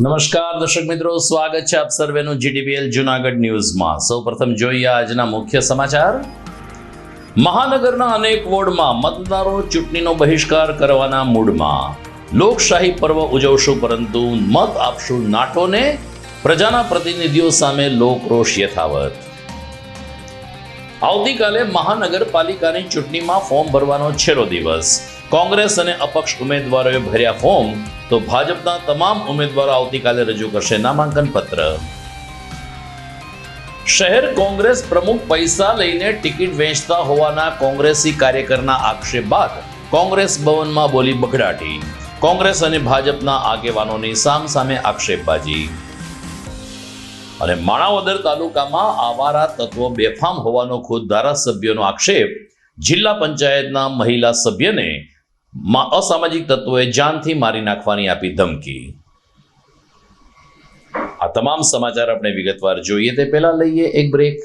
નમસ્કાર દર્શક મિત્રો, સ્વાગત છે આપ સર્વેનું જીટીપીએલ જૂનાગઢ ન્યૂઝમાં। સૌપ્રથમ જોઈએ આજના મુખ્ય સમાચાર। મહાનગરના અનેક વોર્ડમાં મતદારો ચૂંટણીનો બહિષ્કાર કરવાના મૂડમાં। લોકશાહી પર્વ ઉજવશું પરંતુ મત આપશું નાટોને, પ્રજાના પ્રતિનિધિઓ સામે લોકરોષ યથાવત। આવતીકાલે મહાનગરપાલિકાની ચૂંટણીમાં ફોર્મ ભરવાનો છેલ્લો દિવસ। કોંગ્રેસ અને અપક્ષ ઉમેદવારોએ ભર્યા ફોર્મ, તો ભાજપના તમામ ઉમેદવારો આવતીકાલે રજૂ કરશે નામાંકન પત્ર। શહેર કોંગ્રેસ પ્રમુખ પૈસા લઈને ટિકિટ વેચતા હોવાના કોંગ્રેસી કાર્યકરના આક્ષેપ બાદ કોંગ્રેસ ભવનમાં બોલી બગડાટી। કોંગ્રેસ અને ભાજપના આગેવાનોની સામસામે આક્ષેપબાજી। અને માણાવદર તાલુકામાં આવારા તત્વો બેફામ હોવાનો ખુદ ધારાસભ્યનો આક્ષેપ। જિલ્લા પંચાયતના મહિલા સભ્યને અસામાજિક તત્વોએ જાનથી મારી નાખવાની આપી ધમકી। આ તમામ સમાચાર આપણે વિગતવાર જોઈએ તે પહેલા લઈએ એક break.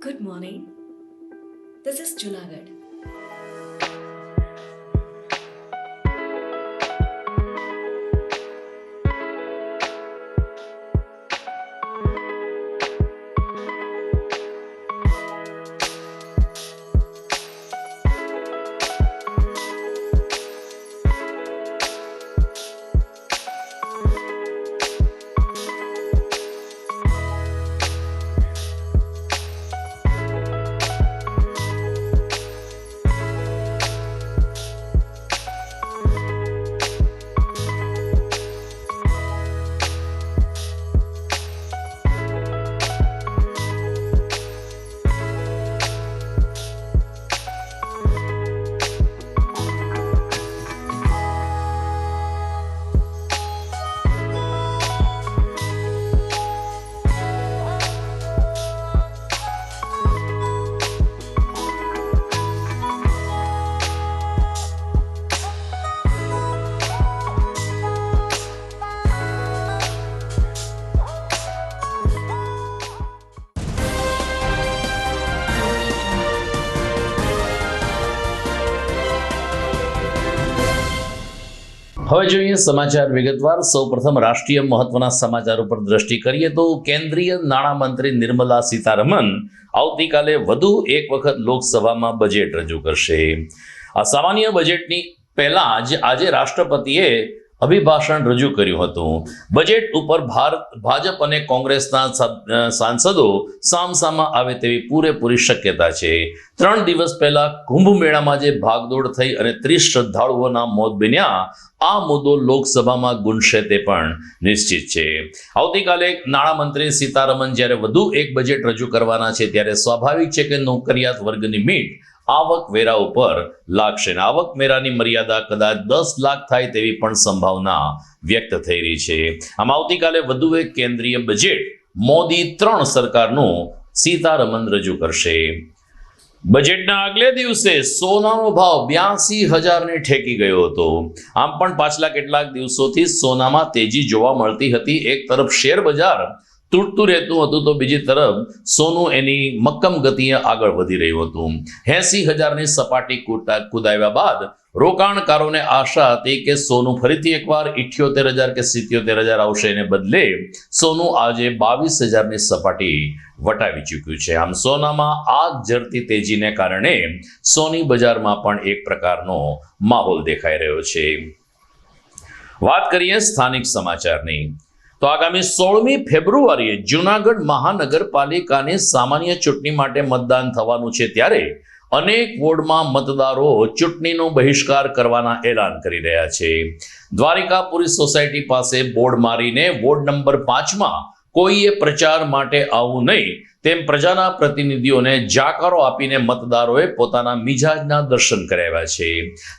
Good morning. This is Junagadh. હવે જોઈએ સમાચાર વિગતવાર। સૌપ્રથમ રાષ્ટ્રીય મહત્વના સમાચાર ઉપર દ્રષ્ટિ કરીએ તો કેન્દ્રીય નાણામંત્રી નિર્મલા સીતારમણ આવતીકાલે વધુ એક વખત લોકસભામાં બજેટ રજૂ કરશે। આ સામાન્ય બજેટની પહેલા જ આજે રાષ્ટ્રપતિએ અભિભાષણ રજૂ કર્યું હતું. બજેટ ઉપર ભાજપ અને કોંગ્રેસના સાંસદો સામસામા આવે તેવી પૂરેપૂરી શક્યતા છે. 3 દિવસ પહેલા કુંભ મેળામાં જે ભાગદોડ થઈ અને 30 શ્રદ્ધાળુઓના મોત બન્યા, આ મુદ્દો લોકસભામાં ગુંજશે તે પણ નિશ્ચિત છે. આવતીકાલે નાણામંત્રી સીતારમણ જ્યારે વધુ એક બજેટ રજૂ કરવાના છે ત્યારે સ્વાભાવિક છે કે નોકરિયાત વર્ગની મીટ આવક વેરા ઉપર લાગશે. આવક વેરાની મર્યાદા કદાચ 10 લાખ થાય તેવી પણ સંભાવના વ્યક્ત થઈ રહી છે. આમ આવતીકાલે વધુ એક કેન્દ્રીય બજેટ મોદી 3 સરકારનું સીતારમણ રજૂ કરશે. બજેટના આગલે દિવસે સોનાનો ભાવ 82,000 ને ઠેકી ગયો હતો. આમ પણ પાછલા કેટલાક દિવસોથી સોનામાં તેજી જોવા મળતી હતી. એક તરફ શેર બજાર તૂટતું રહેતું હતું તો બીજી તરફ સોનું એની મક્કમ ગતિએ આગળ વધી રહ્યું હતું. 80,000ની સપાટી કુદાવ્યા બાદ રોકાણકારોને આશા હતી કે સોનું ફરીથી એકવાર 78,000 કે 77,000 આવશે. એને બદલે સોનું આજે 22,000ની સપાટી વટાવી ચૂક્યું છે. આમ સોનામાં આગ ઝરતી તેજીને કારણે સોની બજારમાં પણ એક પ્રકારનો માહોલ દેખાઈ રહ્યો છે. વાત કરીએ સ્થાનિક સમાચારની તો આગામી 16મી ફેબ્રુઆરીએ જૂનાગઢ મહાનગરપાલિકાની સામાન્ય ચૂંટણી માટે મતદાન થવાનું છે ત્યારે અનેક વોર્ડમાં મતદારો ચૂંટણીનો બહિષ્કાર કરવાના એલાન કરી રહ્યા છે. દ્વારિકાપુરી સોસાયટી પાસે બોર્ડ મારીને વોર્ડ નંબર 5માં કોઈએ પ્રચાર માટે આવવું નહીં તેમ પ્રજાના પ્રતિનિધિઓને જાકારો આપીને મતદારોએ પોતાના મિજાજના દર્શન કરાવ્યા છે.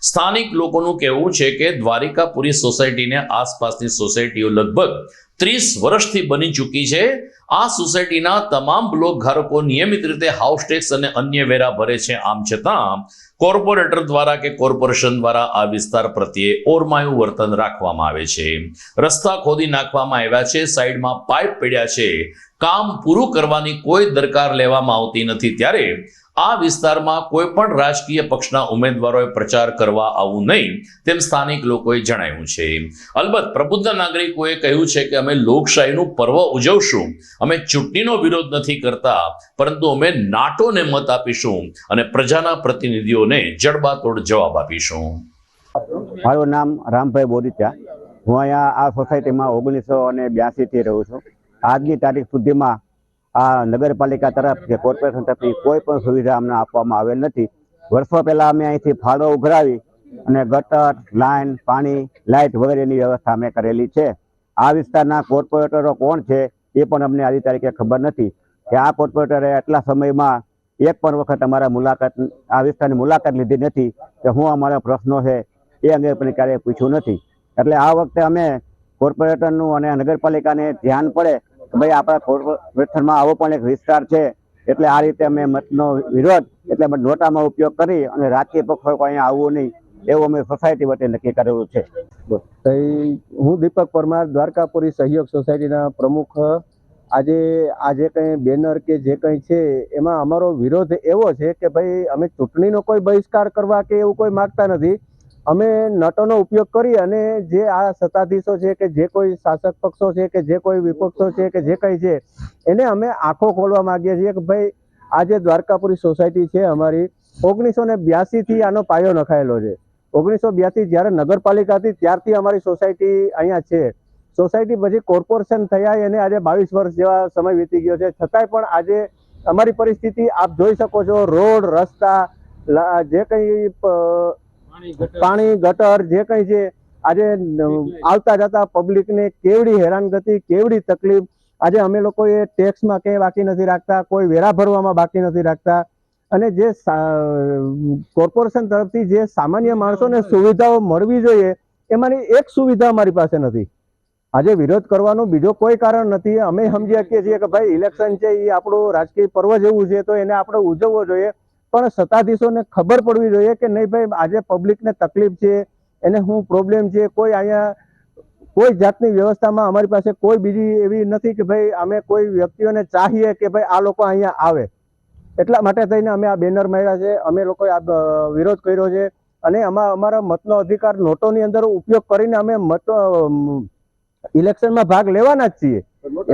સ્થાનિક લોકોનું કહેવું છે કે દ્વારિકાપુરી સોસાયટીને આસપાસની સોસાયટીઓ લગભગ 30 વર્ષથી બની ચૂકી છે. આ સોસાયટીના તમામ બ્લોક ધારકો નિયમિત રીતે હાઉસ ટેક્સ અને અન્ય વેરા ભરે છે. આમ છતાં કોર્પોરેટર દ્વારા કે કોર્પોરેશન દ્વારા આ વિસ્તાર પ્રત્યે ઓરમાયું વર્તન રાખવામાં આવે છે. રસ્તા ખોદી નાખવામાં આવ્યા છે, સાઈડમાં પાઇપ પડ્યા છે. કામ પૂરું કરવાની કોઈ દરકાર લેવામાં આવતી નથી. ત્યારે આ વિસ્તારમાં કોઈ પણ રાજકીય પક્ષના ઉમેદવારોએ પ્રચાર કરવા આવવું નહીં તેમ સ્થાનિક લોકોએ જણાવ્યું છે. અલબત્ત પ્રબુદ્ધ નાગરિકોએ કહ્યું છે કે અમે લોકશાહીનું પર્વ ઉજવશું, અમે ચૂંટણીનો વિરોધ નથી કરતા, પરંતુ અમે નાટોને મત આપીશું અને પ્રજાના પ્રતિનિધિઓને જડબાતોડ જવાબ આપીશું. મારું નામ રામભાઈ બોરીચા. હું અહીંયા આ સોસાયટીમાં 1982 થી રહું છું. આજની તારીખ સુધીમાં આ નગરપાલિકા તરફ કે કોર્પોરેશન તરફથી કોઈ પણ સુવિધા અમને આપવામાં આવેલ નથી. વર્ષો પહેલાં અમે અહીંથી ફાળો ઉઘરાવી અને ગટર, લાઇન, પાણી, લાઇટ વગેરેની વ્યવસ્થા અમે કરેલી છે. આ વિસ્તારના કોર્પોરેટરો કોણ છે એ પણ અમને આજની તારીખે ખબર નથી કે આ કોર્પોરેટરે આટલા સમયમાં એક પણ વખત અમારા આ વિસ્તારની મુલાકાત લીધી નથી કે શું અમારા પ્રશ્નો છે એ અંગે પણ ક્યારેય પૂછ્યું નથી. એટલે આ વખતે અમે કોર્પોરેટરનું અને નગરપાલિકાને ધ્યાન પડે કે ભાઈ આપણા કોર્પોરેશનમાં આવો પણ એક વિસ્તાર છે, એટલે આ રીતે અમે મતનો વિરોધ એટલે નોટામાં ઉપયોગ કરી અને રાજકીય પક્ષો અહીંયા આવવું નહીં એવું અમે સોસાયટી વચ્ચે નક્કી કરેલું છે. હું દીપક પરમાર, દ્વારકાપુરી સહયોગ સોસાયટીના પ્રમુખ. આ જે કંઈ બેનર કે જે કંઈ છે એમાં અમારો વિરોધ એવો છે કે ભાઈ અમે ચૂંટણીનો કોઈ બહિષ્કાર કરવા કે એવું કોઈ માગતા નથી. અમે નટોનો ઉપયોગ કરી અને જે આ સત્તાધીશો છે કે જે કોઈ શાસક પક્ષો છે કે જે કોઈ વિપક્ષો છે કે જે કંઈ છે એને અમે આંખો ખોલવા માંગીએ છીએ કે ભાઈ આ જે દ્વારકાપુરી સોસાયટી છે અમારી 1982 થી આનો પાયો નખાયેલો છે. 1982 જ્યારે નગરપાલિકા હતી ત્યારથી અમારી સોસાયટી અહીંયા છે. સોસાયટી પછી કોર્પોરેશન થયા એને આજે 22 વર્ષ જેવા સમય વીતી ગયો છે. છતાંય પણ આજે અમારી પરિસ્થિતિ આપ જોઈ શકો છો. રોડ, રસ્તા, જે કંઈ પાણી, ગટર જે કંઈ છે, આજે આવતા જતા પબ્લિકને કેવડી હેરાનગતિ, કેવડી તકલીફ. આજે અમે લોકો એ ટેક્સમાં ક્યાંય બાકી નથી રાખતા, કોઈ વેરા ભરવામાં બાકી નથી રાખતા. અને જે કોર્પોરેશન તરફથી જે સામાન્ય માણસોને સુવિધાઓ મળવી જોઈએ એમાંની એક સુવિધા અમારી પાસે નથી. આજે વિરોધ કરવાનું બીજો કોઈ કારણ નથી. અમે સમજી શકીએ છીએ કે ભાઈ ઇલેક્શન છે એ આપણું રાજકીય પર્વ જેવું છે તો એને આપણે ઉજવવો જોઈએ, પણ સત્તાધીશોને ખબર પડવી જોઈએ કે નહીં ભાઈ આજે પબ્લિકને તકલીફ છે, એને શું પ્રોબ્લેમ છે. કોઈ અહીંયા કોઈ જાતની વ્યવસ્થામાં અમારી પાસે કોઈ બીજી એવી નથી કે ભાઈ અમે કોઈ વ્યક્તિઓને ચાહીએ કે ભાઈ આ લોકો અહીંયા આવે. એટલા માટે થઈને અમે આ બેનર માર્યા છે, અમે લોકોએ આ વિરોધ કર્યો છે અને અમારા મતનો અધિકાર નોટોની અંદર ઉપયોગ કરીને અમે ઇલેક્શનમાં ભાગ લેવાના જ છીએ,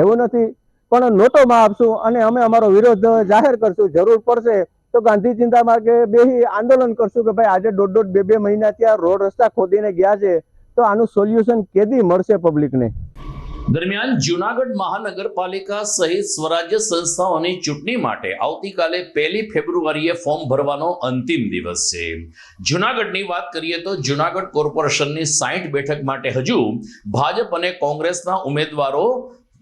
એવું નથી, પણ નોટોમાં આપશું અને અમે અમારો વિરોધ જાહેર કરશું. જરૂર પડશે તો ગાંધી ચિંતા માર્ગે બેહી આંદોલન કરશું કે ભાઈ આજે 1.5-2 મહિના ત્યાં રોડ રસ્તા ખોદીને ગયા છે તો આનું સોલ્યુશન કેદી મળશે પબ્લિકને? દરમિયાન જૂનાગઢ મહાનગરપાલિકા સહિત સ્વરાજ્ય સંસ્થાઓની ચૂંટણી માટે આવતીકાલે 1 ફેબ્રુઆરીએ ફોર્મ ભરવાનો અંતિમ દિવસ છે. જૂનાગઢની વાત કરીએ તો જૂનાગઢ કોર્પોરેશનની 60 બેઠક માટે હજુ ભાજપ અને કોંગ્રેસના ઉમેદવારો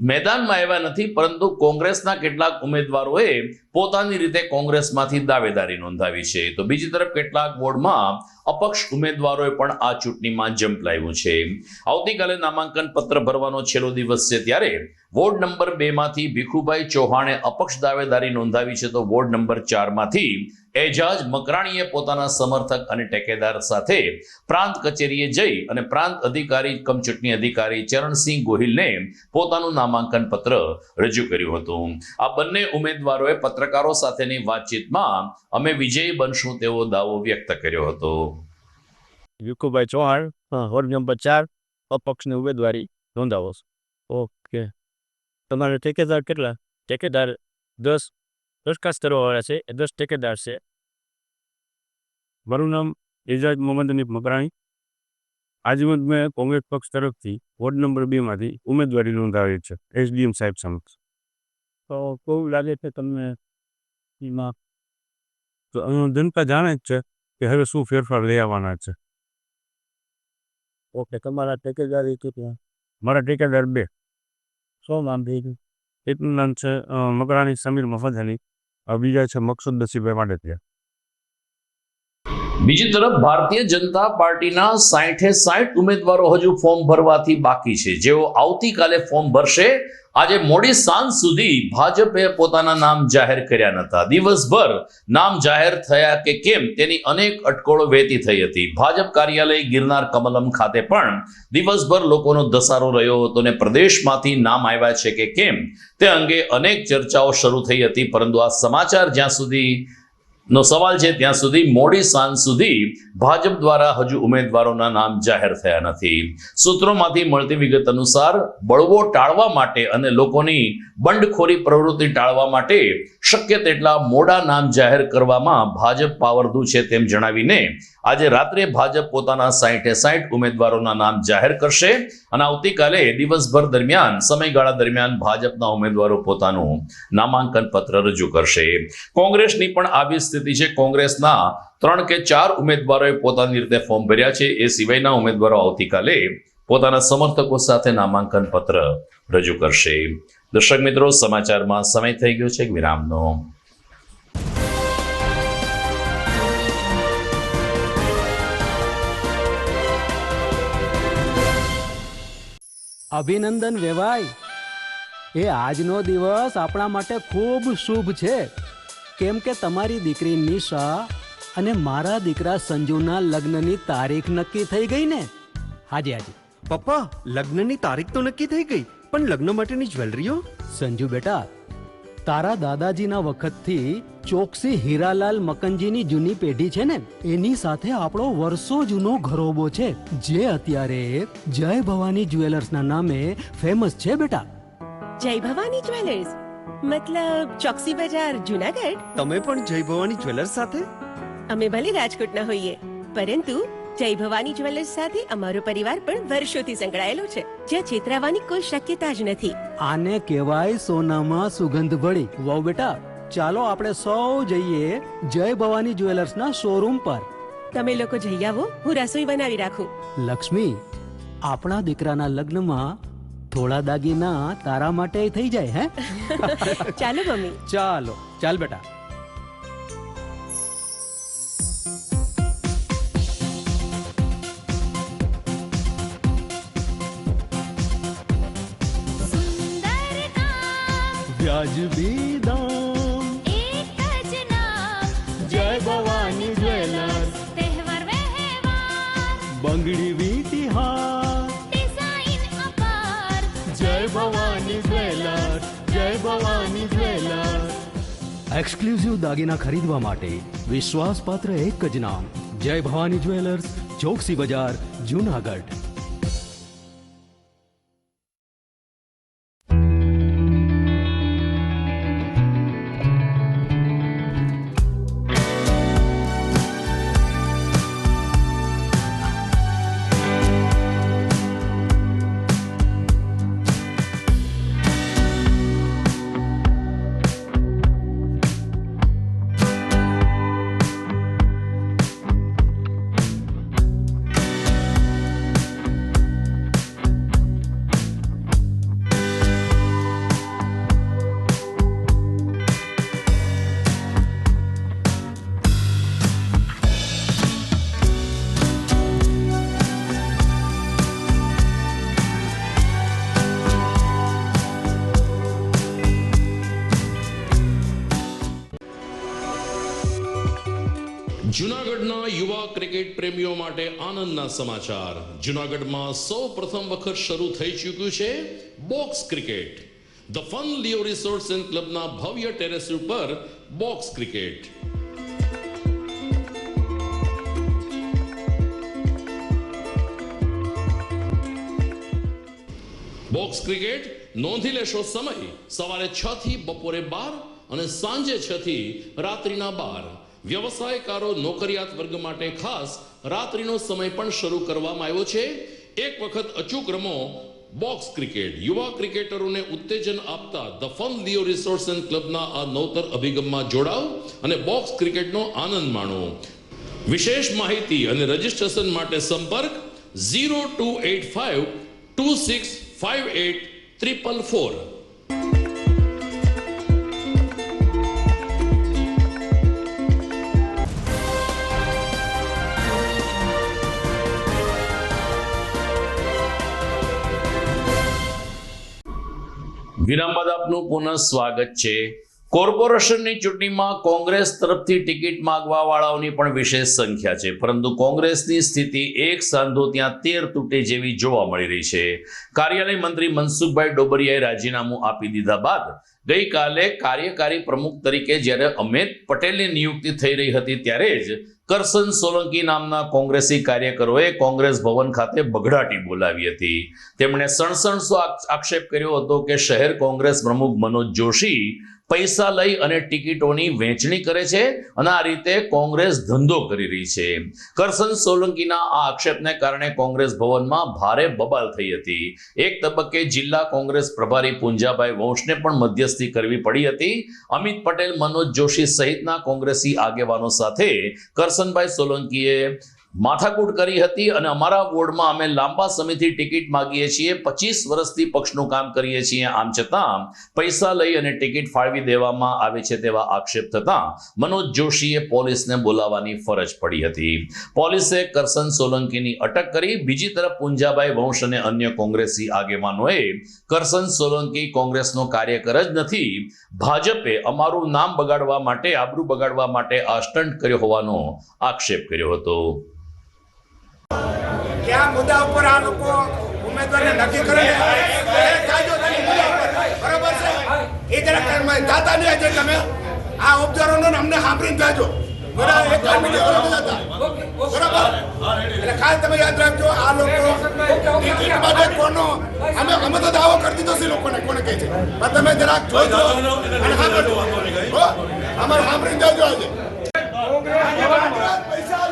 મેદાનમાં આવ્યા નથી, પરંતુ કોંગ્રેસના કેટલાક ઉમેદવારોએ પોતાની રીતે કોંગ્રેસમાંથી દાવેદારી નોંધાવી છે. તો બીજી તરફ કેટલાક વોર્ડમાં અપક્ષ ઉમેદવારોએ પણ આ ચૂંટણીમાં ઝંપલાવ્યું છે. આવતીકાલે નામાંકન પત્ર ભરવાનો છેલ્લો દિવસ છે, ત્યારે વોર્ડ નંબર 2 માંથી ભીખુભાઈ ચૌહાણે અપક્ષ દાવેદારી નોંધાવી છે, તો વોર્ડ નંબર 4 માંથી એજાજ મકરાણીએ પોતાના સમર્થક અને ટેકેદાર સાથે પ્રાંત કચેરીએ જઈ અને પ્રાંત અધિકારી કમ ચૂંટણી અધિકારી ચરણસિંહ ગોહિલને પોતાનું નામાંકન પત્ર રજૂ કર્યું હતું. આ બંને ઉમેદવારોએ પત્રકારો સાથેની વાતચીતમાં અમે વિજયી બનશું તેવો દાવો વ્યક્ત કર્યો હતો. ભીખુભાઈ ચૌહાણ, વોર્ડ નંબર 4, અપક્ષની ઉમેદવારી નોંધાવો છો. ઓકે, તમારે ઠેકેદાર કેટલા? ઠેકેદાર 10 દરખાસ્ત કરવાવાળા છે, એ 10 ઠેકેદાર છે. મારું નામ એજાજ મોહમ્મદ હનીફ મકરાણી. આજે મેં કોંગ્રેસ પક્ષ તરફથી વોર્ડ નંબર 2 માંથી ઉમેદવારી નોંધાવી છે એસડીએમ સાહેબ સમક્ષ. તો કેવું લાગે છે તમને એમાં? તો જનતા જાણે જ છે કે હવે શું ફેરફાર લઈ આવવાના છે. ઓકે, તમારા ઠેકેદાર કેટલા? મારા ઠેકેદાર 2. શું નામ થઈ ગયું? એકનું નામ છે મકરાણી સમીર મફત અલી, બીજા છે મકસુદ નસીબભાઈ માંડેતિયા. બીજી તરફ ભારતીય જનતા પાર્ટીના 60 ઉમેદવારો હજુ ફોર્મ ભરવાથી બાકી છે, જેઓ આવતીકાલે ફોર્મ ભરશે. આજે મોડી સાંજ સુધી ભાજપે પોતાના નામ જાહેર કર્યા નહોતા. દિવસભર નામ જાહેર થયા કે કેમ તેની અનેક અટકળો વહેતી થઈ હતી. ભાજપ કાર્યાલય ગિરનાર કમલમ ખાતે પણ દિવસભર લોકોનો ધસારો રહ્યો હતો અને પ્રદેશમાંથી નામ આવ્યા છે કે કેમ તે અંગે અનેક ચર્ચાઓ શરૂ થઈ હતી, પરંતુ આ સમાચાર જ્યાં સુધી નો સવાલ છે ત્યાં સુધી મોડી સાંજ સુધી ભાજપ દ્વારા હજુ ઉમેદવારોના નામ જાહેર થયા નથી. સૂત્રોમાંથી મળતી વિગત અનુસાર બળવો ટાળવા માટે અને લોકોની બંડખોરી પ્રવૃત્તિ ટાળવા માટે શક્ય તેટલા મોડા નામ જાહેર કરવામાં ભાજપ પાવરધુ છે તેમ જણાવીને આજે રાત્રે ભાજપ પોતાના 60 ઉમેદવારોના નામ જાહેર કરશે અને આવતીકાલે દિવસભર દરમિયાન સમયગાળા દરમિયાન ભાજપના ઉમેદવારો પોતાનું નામાંકન પત્ર રજૂ કરશે. કોંગ્રેસની પણ આવી સ્થિતિ છે. કોંગ્રેસના 3 કે 4 ઉમેદવારોએ પોતાની રીતે ફોર્મ ભર્યા છે. એ સિવાયના ઉમેદવારો આવતીકાલે પોતાના સમર્થકો સાથે નામાંકન પત્ર રજૂ કરશે. દર્શક મિત્રો, સમાચારમાં સમય થઈ ગયો છે વિરામનો. અભિનંદન વેવાય, એ આજનો દિવસ આપણા માટે ખૂબ શુભ છે, કેમ કે તમારી દીકરી નિશા અને મારા દીકરા સંજુના લગ્નની તારીખ નક્કી થઈ ગઈ ને. હાજી હાજી પપ્પા, લગ્નની તારીખ તો નક્કી થઈ ગઈ, પણ લગ્ન માટેની જ્વેલરીઓ? સંજુ બેટા, તારા દાદાજીના વખતથી ચોકસી હીરાલાલ મકનજીની જૂની પેઢી છે ને, એની સાથે આપણો વર્ષો જૂનો ઘરોબો છે, જે અત્યારે જય ભવાની જ્વેલર્સના નામે ફેમસ છે બેટા. જય ભવાની જ્વેલર્સ મતલબ ચોકસી બજાર જુનાગઢ? તમે પણ જય ભવાની જ્વેલર્સ સાથે? અમે ભલે રાજકોટના હોઈએ, પરંતુ જય ભવાની જ્વેલર્સ સાથે અમારો પરિવાર પણ વર્ષોથી સંકળાયેલો છે, જ્યાં છેતરાવાની કોઈ શક્યતા જ નથી. આને કહેવાય સોનામાં સુગંધ ભળી. વાવ બેટા, ચાલો આપણે સૌ જઈએ જય ભવાની જ્વેલર્સના શોરૂમ પર. તમે લોકો જઈ આવો, હું રસોઈ બનાવી રાખું. લક્ષ્મી, આપણા દીકરાના લગ્નમાં થોડા દાગીના તારા માટે થઈ જાય. હે ચાલો મમ્મી. ચાલો ચાલ બેટા. વ્યાજબી દામ, એક જ નામ, જય ભવાની જ્વેલર્સ. તહેવાર વ્યવહાર, બંગડી વીટી હાર, ડિઝાઇન અપાર, જય ભવાની જ્વેલર્સ, જય ભવાની જ્વેલર્સ. એક્સક્લુઝિવ દાગીના ખરીદવા માટે વિશ્વાસપાત્ર એક જ નામ, જય ભવાની જ્વેલર્સ, ચોકસી બજાર, જુનાગઢ. ક્રિકેટ પ્રેમીઓ માટે આનંદના સમાચાર. જૂનાગઢમાં સૌ પ્રથમ વખત શરૂ થઈ ચૂક્યું છે box cricket. The fun Leo resorts and ક્લબના ભવ્ય ટેરેસ ઉપર બોક્સ ક્રિકેટ. બોક્સ ક્રિકેટ નોંધી લેશો સમય સવારે 6 થી બપોરે 12 અને સાંજે 6 થી રાત્રિના 12. વ્યવસાયકારો નોકરિયાત વર્ગ માટે ખાસ રાત્રિનો સમય પણ શરૂ કરવામાં આવ્યો છે. એક વખત અચૂક રમો બોક્સ ક્રિકેટ. યુવા ક્રિકેટરોને ઉત્તેજન આપતા the fun Leo resorts and ક્લબના આ નવતર અભિગમમાં જોડાઓ અને બોક્સ ક્રિકેટનો આનંદ માણો. વિશેષ માહિતી અને રજીસ્ટ્રેશન માટે સંપર્ક 0285 2658 444. વિરામ બાદ આપનું પુનઃ સ્વાગત છે. કોર્પોરેશનની ચૂંટણીમાં કોંગ્રેસ તરફથી ટિકિટ માંગવા વાળાઓની પણ વિશેષ સંખ્યા છે, પરંતુ કોંગ્રેસની સ્થિતિ એક સાંધો ત્યાં 13 તૂટે જેવી જોવા મળી રહી છે. કાર્યાલય મંત્રી મનસુખભાઈ ડોબરિયાએ રાજીનામું આપી દીધા બાદ ગઈકાલે કાર્યકારી પ્રમુખ તરીકે જ્યારે અમિત પટેલની નિયુક્તિ થઈ રહી હતી ત્યારે જ કરસન સોલંકી નામના કોંગ્રેસી કાર્યકરોએ કોંગ્રેસ ભવન ખાતે બગડાટી બોલાવી હતી. તેમણે સણસણસો આક્ષેપ કર્યો હતો કે શહેર કોંગ્રેસ પ્રમુખ મનોજ જોશી પૈસા લઈ અને ટિકિટોની વહેંચણી કરે છે અને આ રીતે કોંગ્રેસ ધંધો કરી રહી છે. કરસન સોલંકીના આ આક્ષેપને કારણે કોંગ્રેસ ભવનમાં ભારે બબાલ થઈ હતી. એક તબક્કે જિલ્લા કોંગ્રેસ પ્રભારી પુંજાભાઈ વંશને પણ મધ્યસ્થી કરવી પડી હતી. અમિત પટેલ, મનોજ જોશી સહિતના કોંગ્રેસી આગેવાનો સાથે કરસનભાઈ સોલંકીએ માથાકૂટ કરી હતી અને અમારા વોર્ડમાં અમે લાંબા સમયથી ટિકિટ માંગીએ છીએ, 25 વર્ષથી પક્ષનું કામ કરીએ છીએ, આમ છતાં પૈસા લઈ અને ટિકિટ ફાળવી દેવામાં આવે છે તેવા આક્ષેપ થતા મનોજ જોશીએ પોલીસને બોલાવવાની ફરજ પડી હતી. પોલીસે કરસન સોલંકીની અટક કરી. બીજી તરફ પુંજાભાઈ વંશ અને અન્ય કોંગ્રેસી આગેવાનોએ કરસન સોલંકી કોંગ્રેસનો કાર્યકર જ નથી, ભાજપે અમારું નામ બગાડવા માટે, આબરૂ બગાડવા માટે આ સ્ટન્ટ કર્યો હોવાનો આક્ષેપ કર્યો હતો. क्या मुद्दा ऊपर आ लोग उम्मीदवार नक्की करे बराबर से ये जरा जाता नहीं है તમે આ ઓબ્ઝર્વરો ને અમને સાંભળીને જાજો. બરાબર એક મિનિટ જાતા બરાબર એટલે ખાસ તમે યાદ રાખજો આ લોકો ટિકિટ માટે કોનો અમે તો દાવો કરી દીધો છે લોકોને કોને કહે છે, પણ તમે જરાક જોજો અને સાંભળજો. અમારે સાંભળીને જાજો આજે પૈસા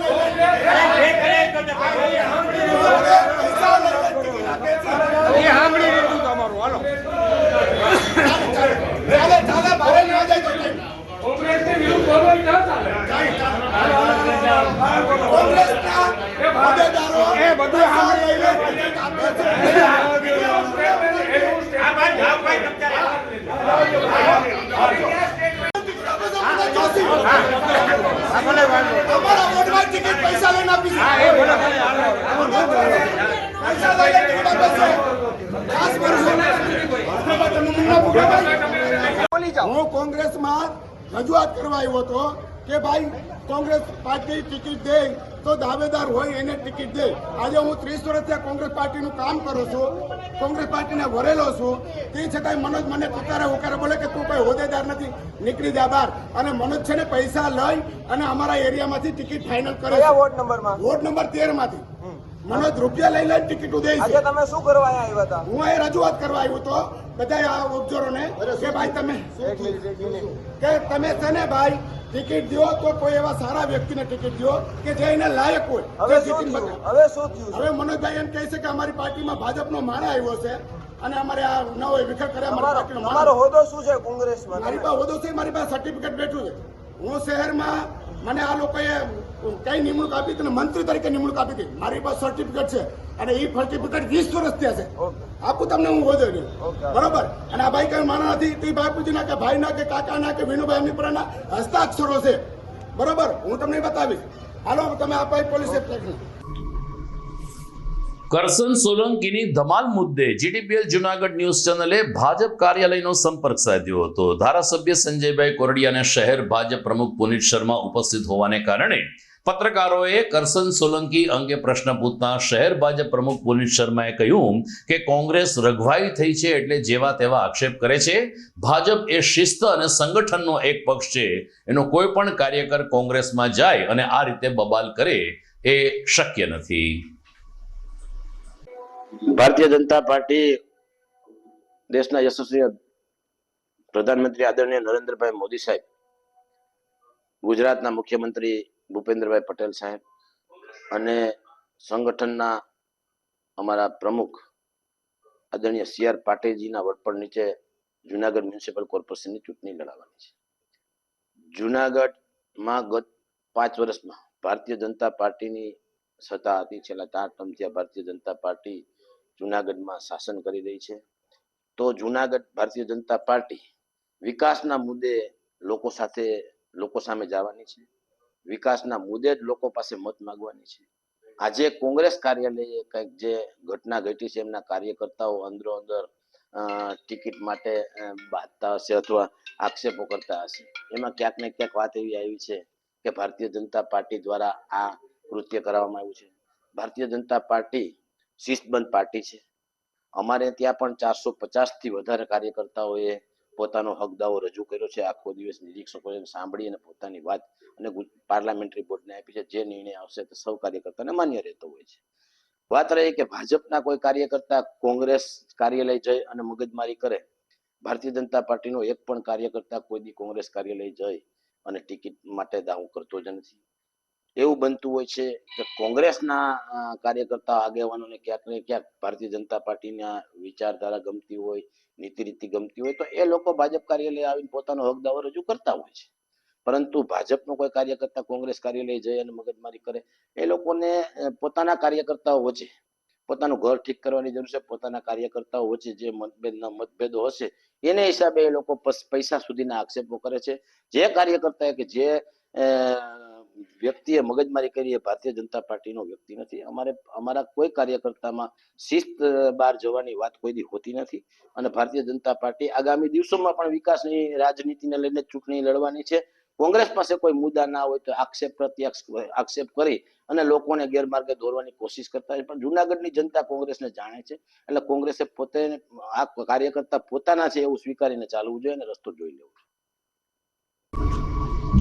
પૈસા લઈને આપી હું કોંગ્રેસમાં રજૂઆત કરવા આવ્યો હતો કે ભાઈ કોંગ્રેસ પાર્ટી ટિકિટ દે તો દાવેદાર હોય એને ટિકિટ દે. આજે હું 30 વર્ષથી કોંગ્રેસ પાર્ટીનું કામ કરું છું, કોંગ્રેસ પાર્ટીને વરેલો છું, તે છતાંય મનોજ મને ઉકારે બોલે કે તું કોઈ હોદ્દેદાર નથી, નીકળી જા બહાર. અને મનોજ છે ને પૈસા લઈ અને અમારા એરિયામાંથી ટિકિટ ફાઇનલ કરે. વોર્ડ નંબર 13 માંથી મનોજ રૂપિયા લઈ લઈને ટિકિટો દે છે. તમે શું કરવા આવ્યા હતા? હું અહીં રજૂઆત કરવા આવ્યો હતો બધા આ ઓબ્ઝર્વરોને કે ભાઈ તમે છે ને ભાઈ ટિકિટ દો તો કોઈ એવા સારા વ્યક્તિને ટિકિટ દો કે જે એને લાયક હોય. હવે શું થયું? હવે મનોજભાઈ એમ કહે છે કે અમારી પાર્ટીમાં ભાજપનો માણસ આવ્યો છે અને અમારે આ નવો વિખર કર્યા. તમારો હોદ્દો શું છે કોંગ્રેસમાં? મારી પાસે હોદ્દો છે, મારી પાસે સર્ટિફિકેટ બેઠું છે. હું શહેરમાં મને આ લોકોએ કઈ નિમણૂક આપી હતી, મંત્રી તરીકે નિમણૂક આપી હતી. મારી પાસે સર્ટિફિકેટ છે અને એ સર્ટિફિકેટ 20 વર્ષ થયા છે. આપું તમને હું હોદ્દો બરોબર. અને આ ભાઈ કઈ માણસ નથી, તે બાપુજીના કે ભાઈના કે કાકાના કે વિનુભાઈ એમની પરના હસ્તાક્ષરો છે બરોબર. હું તમને બતાવીશ. હાલો તમે આ પોલીસ એપ્લિકેશન. કરસન સોલંકીની ધમાલ મુદ્દે જીટીપીએલ જૂનાગઢ ન્યૂઝ ચેનલે ભાજપ કાર્યાલયનો સંપર્ક સાધ્યો હતો. ધારાસભ્ય સંજયભાઈ કોરડિયા અને શહેર ભાજપ પ્રમુખ પુનિત શર્મા ઉપસ્થિત હોવાને કારણે પત્રકારોએ કરસન સોલંકી અંગે પ્રશ્ન પૂછતા શહેર ભાજપ પ્રમુખ પુનિત શર્માએ કહ્યું કે કોંગ્રેસ રઘવાઈ થઈ છે એટલે જેવા તેવા આક્ષેપ કરે છે. ભાજપ એ શિસ્ત અને સંગઠનનો એક પક્ષ છે. એનો કોઈ પણ કાર્યકર કોંગ્રેસમાં જાય અને આ રીતે બબાલ કરે એ શક્ય નથી. ભારતીય જનતા પાર્ટી દેશના યશસ્વી પ્રધાનમંત્રી આદરણીય નરેન્દ્રભાઈ મોદી સાહેબ, ગુજરાતના મુખ્યમંત્રી ભૂપેન્દ્રભાઈ પટેલ સાહેબ અને સંગઠનના અમારા પ્રમુખ આદરણીય CR પાટીલજીના વડપણ નીચે જુનાગઢ મ્યુનિસિપલ કોર્પોરેશનની ચૂંટણી લડાવવાની છે. જુનાગઢમાં ગત 5 વર્ષમાં ભારતીય જનતા પાર્ટીની સત્તા હતી. છેલ્લા 4 ટર્મથી આ ભારતીય જનતા પાર્ટી જુનાગઢમાં શાસન કરી રહી છે. તો જુનાગઢ ભારતીય જનતા પાર્ટી વિકાસના મુદ્દે લોકો સામે જવાની છે. વિકાસના મુદ્દે જ લોકો પાસે મત માંગવાની છે. આજે કોંગ્રેસ કાર્યાલયે કંઈક જે ઘટના ઘટી છે, એમના કાર્યકર્તાઓ અંદરો અંદર ટિકિટ માટે બાંધતા હશે અથવા આક્ષેપો કરતા હશે. એમાં ક્યાંક ને ક્યાંક વાત એવી આવી છે કે ભારતીય જનતા પાર્ટી દ્વારા આ કૃત્ય કરાવવામાં આવ્યું છે. ભારતીય જનતા પાર્ટી શિસ્તબદ્ધ પાર્ટી છે. અમારે ત્યાં પણ 450 થી વધારે કાર્યકર્તાઓએ પોતાનો હક દાવો રજૂ કર્યો છે. આખો દિવસ નિરીક્ષકોએ સાંભળી અને પોતાની વાત અને પાર્લામેન્ટરી બોર્ડને આપી છે. જે નિર્ણય આવશે તે સૌ કાર્યકર્તાને માન્ય રહેતો હોય છે. વાત રહી કે ભાજપના કોઈ કાર્યકર્તા કોંગ્રેસ કાર્યાલય જઈ અને મગજમારી કરે, ભારતીય જનતા પાર્ટીનો એક પણ કાર્યકર્તા કોઈ દી કોંગ્રેસ કાર્યાલય જઈ અને ટિકિટ માટે દાવો કરતો જ નથી. એવું બનતું હોય છે કે કોંગ્રેસના કાર્યકર્તા આગેવાનોને ક્યાંક ને ક્યાંક ભારતીય જનતા પાર્ટીના વિચારધારા ગમતી હોય, નીતિ રીતિ ગમતી હોય તો એ લોકો ભાજપ કાર્યાલય આવીને પોતાનો હક દાવો રજૂ કરતા હોય છે. પરંતુ ભાજપનો કોઈ કાર્યકર્તા કોંગ્રેસ કાર્યાલય જઈ અને મગજમારી કરે, એ લોકોને પોતાના કાર્યકર્તાઓ વચ્ચે પોતાનું ઘર ઠીક કરવાની જરૂર છે. પોતાના કાર્યકર્તાઓ વચ્ચે જે મતભેદો હશે એને હિસાબે એ લોકો પૈસા સુધીના આક્ષેપો કરે છે. જે કાર્યકર્તા કે જે વ્યક્તિએ મગજમારી કરી એ ભારતીય જનતા પાર્ટીનો વ્યક્તિ નથી. અમારા કોઈ કાર્યકર્તામાં શિસ્ત બહાર જવાની વાત કોઈ દી હોતી નથી. અને ભારતીય જનતા પાર્ટી આગામી દિવસોમાં પણ વિકાસની રાજનીતિને લઈને ચૂંટણી લડવાની છે. કોંગ્રેસ પાસે કોઈ મુદ્દા ના હોય તો આક્ષેપ કરી અને લોકોને ગેરમાર્ગે દોરવાની કોશિશ કરતા હોય. પણ જુનાગઢની જનતા કોંગ્રેસને જાણે છે, એટલે કોંગ્રેસે પોતે આ કાર્યકર્તા પોતાના છે એવું સ્વીકારીને ચાલવું જોઈએ અને રસ્તો જોઈ લેવો.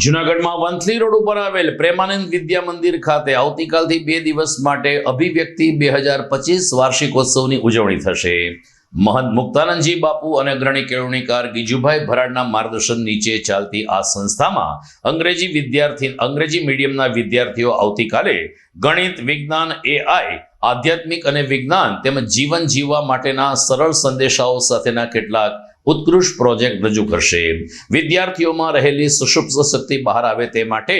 જુનાગઢમાં વંથલી રોડ ઉપર આવેલ પ્રેમાનંદ વિદ્યા મંદિર ખાતે આવતીકાલથી 2 દિવસ માટે અભિવ્યક્તિ 2025 વાર્ષિકોત્સવની ઉજવણી થશે. મહંત મુક્તાનંદજી બાપુ અને અગ્રણી કેળવણીકાર ગીજુભાઈ ભરાડના માર્ગદર્શન નીચે ચાલતી આ સંસ્થામાં અંગ્રેજી મીડિયમના વિદ્યાર્થીઓ આવતીકાલે ગણિત, વિજ્ઞાન, AI, આધ્યાત્મિક અને વિજ્ઞાન તેમજ જીવન જીવવા માટેના સરળ સંદેશાઓ સાથેના કેટલાક ઉત્કૃષ્ટ પ્રોજેક્ટ રજૂ કરશે. વિદ્યાર્થીઓમાં રહેલી સુષુપ્ત શક્તિ બહાર આવે તે માટે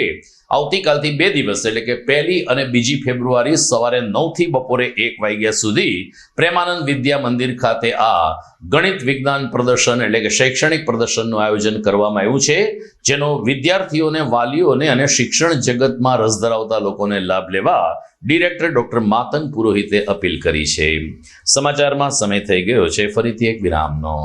આવતીકાલથી 2 દિવસ એટલે કે 1 અને 2 ફેબ્રુઆરી સવારે 9 થી બપોરે 1 વાગ્યા સુધી પ્રેમાનંદ વિદ્યા મંદિર ખાતે આ ગણિત વિજ્ઞાન પ્રદર્શન એટલે કે શૈક્ષણિક પ્રદર્શનનું આયોજન કરવામાં આવ્યું છે, જેનો વિદ્યાર્થીઓને, વાલીઓને અને શિક્ષણ જગતમાં રસ ધરાવતા લોકોને લાભ લેવા ડિરેક્ટર ડોક્ટર માતંગ પુરોહિતે અપીલ કરી છે. સમાચારમાં સમય થઈ ગયો છે ફરીથી એક વિરામનો.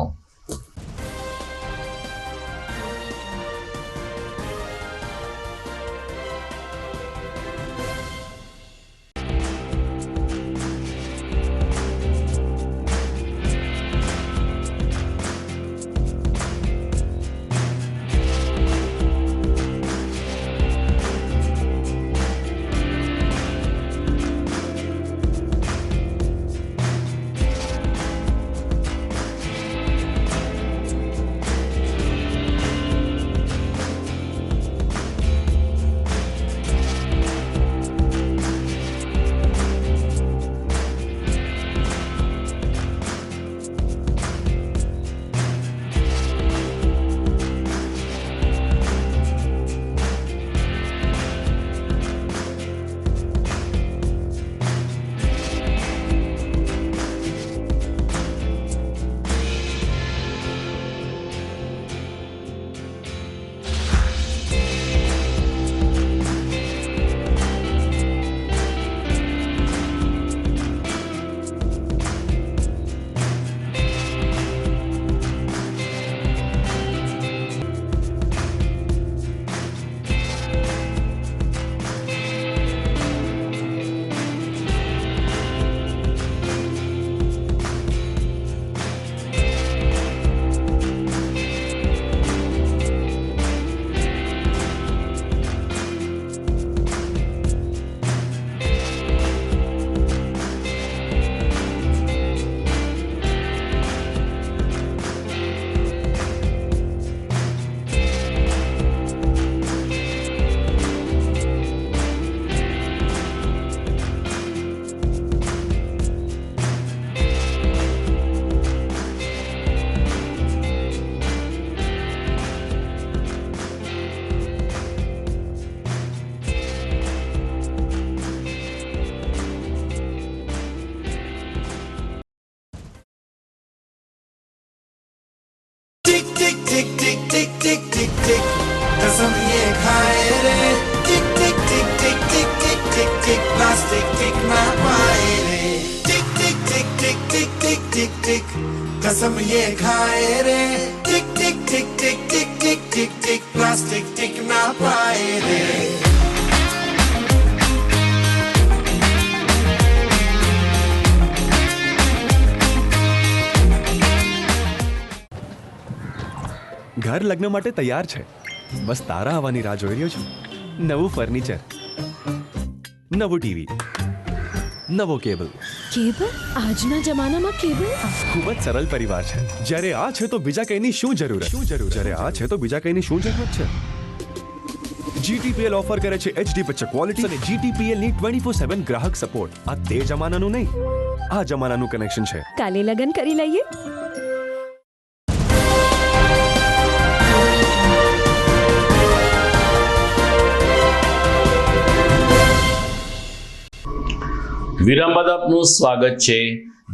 टिक टिक टिक टिक टिक टिक कसम ये खाए रे टिक टिक टिक टिक टिक टिक टिक टिक प्लास्टिक टिक ना पाए रे टिक टिक टिक टिक टिक टिक टिक टिक कसम ये खाए रे टिक टिक टिक टिक टिक टिक टिक टिक प्लास्टिक टिक ना पाए रे ઘર લગ્ન માટે તૈયાર છે, બસ તારા આવવાની રાહ જોઈ રહ્યો છું. નવું ફર્નિચર, નવું ટીવી, નવો કેબલ. કેબલ? આજના જમાનામાં કેબલ? ખૂબ જ સરળ પરિવાર છે. જ્યારે આ છે તો બીજા કઈની શું જરૂરત? જ્યારે આ છે તો બીજા કઈની શું જરૂરત છે? GTPL ઓફર કરે છે HD પિક્ચર ક્વોલિટી અને GTPL ની 24/7 ગ્રાહક સપોર્ટ. આ તે જમાનાનું નહીં, આ જમાનાનું કનેક્શન છે. કાલે લગન કરી લઈએ. વિરામ બાદ આપનું સ્વાગત છે.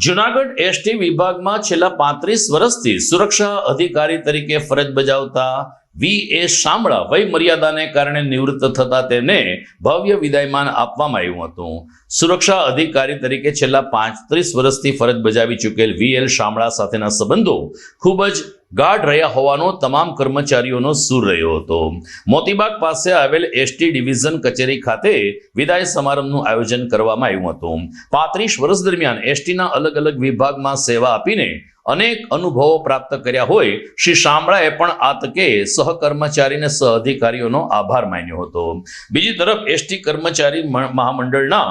જુનાગઢ એસટી વિભાગમાં છેલ્લા 35 વર્ષથી સુરક્ષા અધિકારી તરીકે ફરજ બજાવતા V.A. શામળા વય મર્યાદાને કારણે નિવૃત્ત થતા તેને ભવ્ય વિદાયમાન આપવામાં આવ્યું હતું. સુરક્ષા અધિકારી તરીકે છેલ્લા 35 વર્ષથી ફરજ બજાવી ચૂકેલ V.L. શામળા સાથેના સંબંધો ખૂબ જ ગાઢ રહ્યા હોવાનો તમામ કર્મચારીઓનો સૂર રહ્યો હતો. મોતીબાગ પાસે આવેલ એસટી ડિવિઝન કચેરી ખાતે વિદાય સમારંભનું આયોજન કરવામાં આવ્યું હતું. 35 વર્ષ દરમિયાન એસટીના અલગ અલગ વિભાગમાં સેવા આપીને અનેક અનુભવો પ્રાપ્ત કર્યા હોય શ્રી શામળાએ પણ આ તકે સહકર્મચારીને સહઅધિકારીઓનો આભાર માન્યો હતો. બીજી તરફ એસટી કર્મચારી મહામંડળના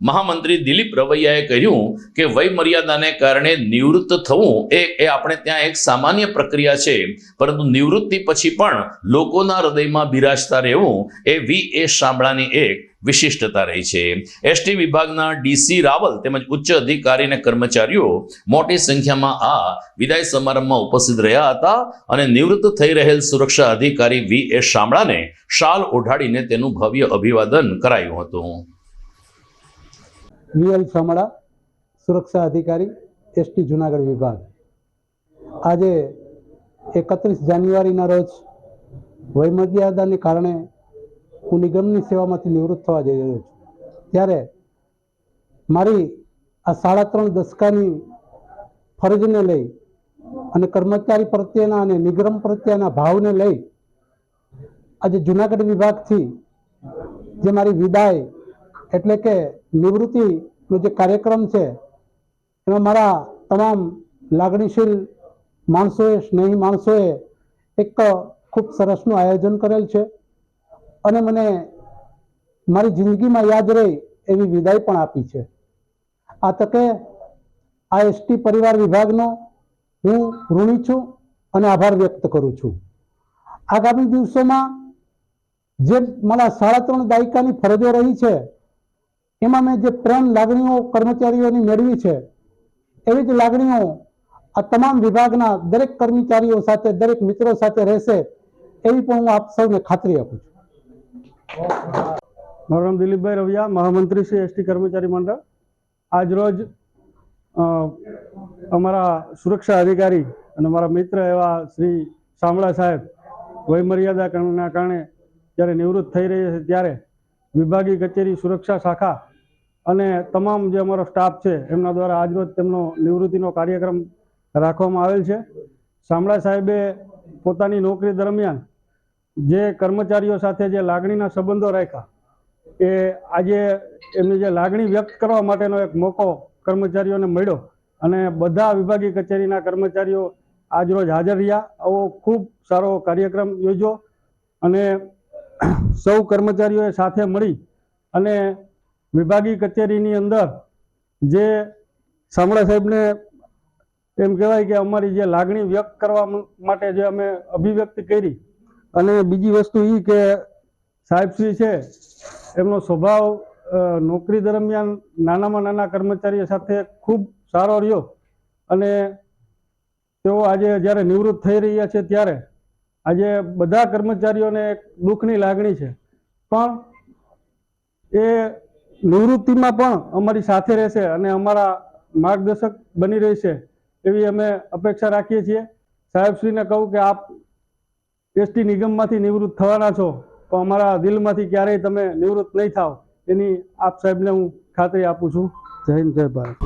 મહામંત્રી દિલીપ રવૈયાએ કહ્યું કે વય મર્યાદાને કારણે નિવૃત્ત થવું એ આપણે ત્યાં એક સામાન્ય પ્રક્રિયા છે, પરંતુ નિવૃત્તિ પછી પણ લોકોના હૃદયમાં બિરાજતા રહેવું એ V.A. શામળાની એક વિશિષ્ટતા રહી છે. એસટી વિભાગના ડીસી રાવલ તેમજ ઉચ્ચ અધિકારી અને કર્મચારીઓ મોટી સંખ્યામાં આ વિદાય સમારંભમાં ઉપસ્થિત રહ્યા હતા અને નિવૃત્ત થઈ રહેલ સુરક્ષા અધિકારી V.A. શામળાને શાલ ઓઢાડીને તેનું ભવ્ય અભિવાદન કરાયું હતું. V.L. શામળા, સુરક્ષા અધિકારી, એસટી જુનાગઢ વિભાગ. આજે 31 જાન્યુઆરીના રોજ વયમર્યાદાને કારણે હું નિગમની સેવામાંથી નિવૃત્ત થવા જઈ રહ્યો છું. ત્યારે મારી આ 3.5 દશકાની ફરજને લઈ અને કર્મચારી પ્રત્યેના અને નિગમ પ્રત્યેના ભાવને લઈ આજે જુનાગઢ વિભાગથી જે મારી વિદાય એટલે કે નિવૃત્તિનો જે કાર્યક્રમ છે એમાં મારા તમામ લાગણીશીલ માણસોએ, સ્નેહી માણસોએ એક ખૂબ સરસનું આયોજન કરેલ છે અને મને મારી જિંદગીમાં યાદ રહે એવી વિદાય પણ આપી છે. આ તકે આ એસટી પરિવાર વિભાગનો હું ઋણી છું અને આભાર વ્યક્ત કરું છું. આગામી દિવસોમાં જે મારા 3.5 દાયકાની ફરજો રહી છે એમાં મેં જે પ્રેમ લાગણીઓ કર્મચારીઓની મેળવી છે એવી જ લાગણીઓ આ તમામ વિભાગના દરેક કર્મચારીઓ સાથે, દરેક મિત્રો સાથે રહેશે એવી પણ હું આપ સૌને ખાતરી આપું છું. મારું નામ દિલીપભાઈ રવિયા, મહામંત્રી શ્રી એસટી કર્મચારી મંડળ. આજ રોજ અમારા સુરક્ષા અધિકારી અને મારા મિત્ર એવા શ્રી શામળા સાહેબ વયમર્યાદાના કારણે જ્યારે નિવૃત્ત થઈ રહ્યા છે ત્યારે વિભાગીય કચેરી સુરક્ષા શાખા અને તમામ જે અમારો સ્ટાફ છે એમના દ્વારા આજરોજ તેમનો નિવૃત્તિનો કાર્યક્રમ રાખવામાં આવેલ છે. શામળા સાહેબે પોતાની નોકરી દરમિયાન જે કર્મચારીઓ સાથે જે લાગણીના સંબંધો રાખ્યા એ આજે એમની જે લાગણી વ્યક્ત કરવા માટેનો એક મોકો કર્મચારીઓને મળ્યો અને બધા વિભાગીય કચેરીના કર્મચારીઓ આજરોજ હાજર રહ્યા. આવો ખૂબ સારો કાર્યક્રમ યોજ્યો અને સૌ કર્મચારીઓએ સાથે મળી અને વિભાગીય કચેરીની અંદર જે શામળા સાહેબને એમ કહેવાય કે અમારી જે લાગણી વ્યક્ત કરવા માટે જે અમે અભિવ્યક્તિ કરી અને બીજી વસ્તુ એ કે સાહેબશ્રી છે એમનો સ્વભાવ નોકરી દરમિયાન નાનામાં નાના કર્મચારીઓ સાથે ખૂબ સારો રહ્યો અને તેઓ આજે જ્યારે નિવૃત્ત થઈ રહ્યા છે ત્યારે આજે બધા કર્મચારીઓને એક દુઃખની લાગણી છે, પણ એ નિવૃત્તિમાં પણ અમારી સાથે રહેશે અને અમારા માર્ગદર્શક બની રહેશે એવી અમે અપેક્ષા રાખીએ છીએ. સાહેબશ્રીને કહું કે આપ એસટી નિગમમાંથી નિવૃત્ત થવાના છો, પણ અમારા દિલમાંથી ક્યારેય તમે નિવૃત્ત નહીં થાવ એની આપ સાહેબને હું ખાતરી આપું છું. જય હિન્દ, જય ભારત.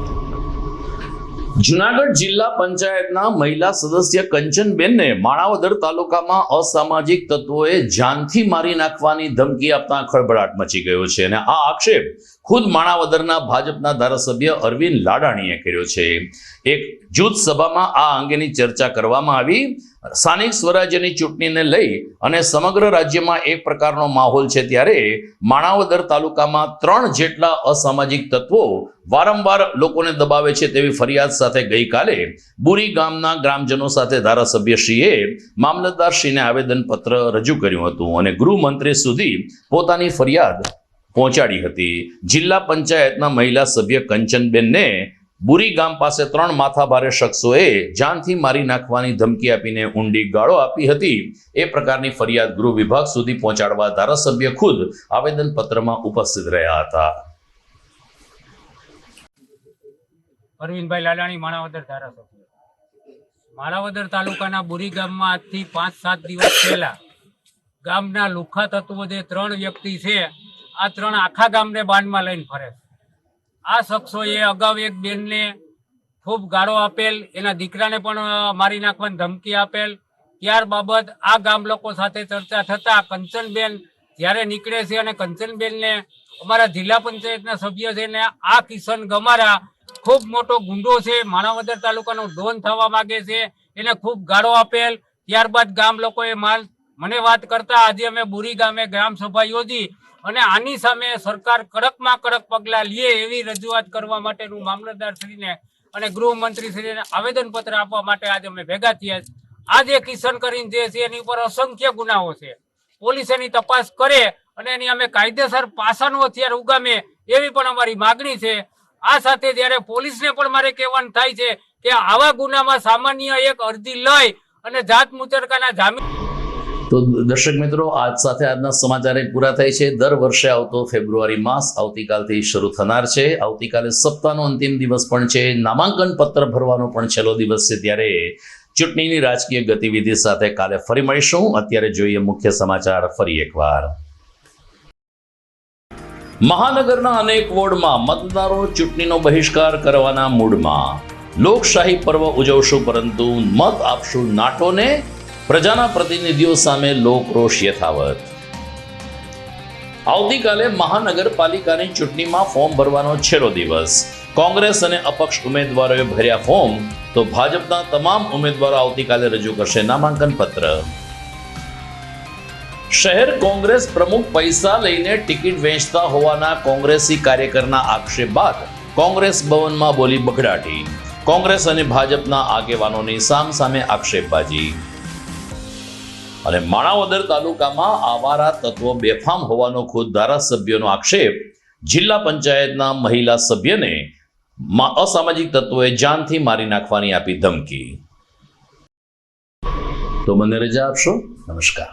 જુનાગઢ જિલ્લા પંચાયતના મહિલા સદસ્ય કંચનબેનને માણાવદર તાલુકામાં અસામાજિક તત્વોએ જાનથી મારી નાખવાની ધમકી આપતા ખળભળાટ મચી ગયો છે અને આ આક્ષેપ ખુદ માણાવદરના ભાજપના ધારાસભ્ય અરવિંદ લાડાણીએ કર્યો છે. એક જૂથ સભામાં આ અંગેની ચર્ચા કરવામાં આવી. સ્થાનિક સ્વરાજ્યની ચૂંટણીને લઈ અને સમગ્ર રાજ્યમાં એક પ્રકારનો માહોલ છે, ત્યારે માણાવદર તાલુકામાં 3 જેટલા અસામાજિક તત્વો વારંવાર લોકોને દબાવે છે તેવી ફરિયાદ સાથે ગઈકાલે બુરી ગામના ગ્રામજનો સાથે ધારાસભ્યશ્રીએ મામલતદારશ્રીને આવેદનપત્ર રજૂ કર્યું હતું અને ગૃહમંત્રી સુધી પોતાની ફરિયાદ પહોંચાડી હતી. જિલ્લા પંચાયતના મહિલા સભ્ય કંચનબેનને બુરી ગામ પાસે 3 માથાભારે શખ્સોએ જાનથી મારી નાખવાની ધમકી આપીને ઊંડી ગાળો આપી હતી. એ પ્રકારની ફરિયાદ ગૃહ વિભાગ સુધી પહોંચાડવા ધારાસભ્ય ખુદ આવેદનપત્રમાં ઉપસ્થિત રહ્યા હતા. અરવિંદભાઈ લાડાણી, માણાવદર ધારાસભ્ય. માણાવદર તાલુકાના બુરી ગામમાં આજથી 5-7 દિવસ પહેલા ગામના લુખ્ખા તત્વો જે 3 વ્યક્તિ છે, આ 3 આખા ગામને બાંધમાં લઈને ફરે છે. આ શખ્સોએ અગાઉ એક બેનને ખૂબ ગાળો આપેલ, એના દીકરાને પણ મારી નાખવાની ધમકી આપેલ. ત્યાર બાબત આ ગામ લોકો સાથે ચર્ચા થતા કંચનબેન જ્યારે નીકળે છે અને કંચનબેનને અમારા જિલ્લા પંચાયતના સભ્ય છે ને આ કિશન ગમારા ખૂબ મોટો ગુંડો છે, માણાવદર તાલુકાનો ડોન થવા માંગે છે, એને ખૂબ ગાળો આપેલ. ત્યારબાદ ગામ લોકોએ મને વાત કરતા આજે અમે બુરી ગામે ગ્રામ સભા યોજી અને આની સામે સરકાર કડકમાં કડક પગલાં લે એવી રજૂઆત કરવા માટેનું મામલતદારશ્રીને અને ગૃહમંત્રીશ્રીને આવેદનપત્ર આપવા માટે આજે અમે ભેગા થયા. આ જે કિશન કરીને જે છે એની ઉપર અસંખ્ય ગુનાઓ છે. પોલીસ એની તપાસ કરે અને એની અમે કાયદેસર પાસાનું હથિયાર ઉગામે એવી પણ અમારી માગણી છે. આ સાથે જ્યારે પોલીસને પણ મારે કહેવાનું થાય છે કે આવા ગુનામાં સામાન્ય એક અરજી લઈ અને જાત મુચરકાના જામીન. તો દર્શક મિત્રો, આજ સાથે આજના સમાચાર પૂરા થાય છે. દર વર્ષે આવતો ફેબ્રુઆરી માસ આવતીકાલથી શરૂ થનાર છે. આવતીકાલે સપ્તાહનો અંતિમ દિવસ પણ છે, નામાંકન પત્ર ભરવાનો પણ છેલ્લો દિવસ છે, ત્યારે ચૂંટણીની રાજકીય ગતિવિધિ સાથે કાલે ફરી મળીશું. અત્યારે જોઈએ મુખ્ય સમાચાર ફરી એકવાર. મહાનગરના અનેક વોર્ડમાં મતદારો ચૂંટણીનો બહિષ્કાર કરવાના મૂડમાં. લોકશાહી પર્વ ઉજવશું પરંતુ મત આપશું નાટોને. પ્રજાના પ્રતિનિધિઓ સામે લોકરોષ યથાવત. આવતીકાલે મહાનગરપાલિકાની ચૂંટણીમાં ફોર્મ ભરવાનો છેલ્લો દિવસ. કોંગ્રેસ અને અપક્ષ ઉમેદવારોએ ભર્યા ફોર્મ, તો ભાજપના તમામ ઉમેદવારો આવતીકાલે રજૂ કરશે નામાંકન પત્ર. શહેર કોંગ્રેસ પ્રમુખ પૈસા લઈને ટિકિટ વેચતા હોવાના કોંગ્રેસી કાર્યકરના આક્ષેપ બાદ કોંગ્રેસ ભવનમાં બોલી બઘડાટી. કોંગ્રેસ અને ભાજપના આગેવાનોની સામસામે આક્ષેપબાજી. અને માણાવદર તાલુકામાં આવારા તત્વો બેફામ હોવાનો ખુદ ધારાસભ્યનો આક્ષેપ. જિલ્લા પંચાયતના મહિલા સભ્યને અસામાજિક તત્વોએ જાનથી મારી નાખવાની આપી ધમકી. તો મને રજા આપશો. નમસ્કાર.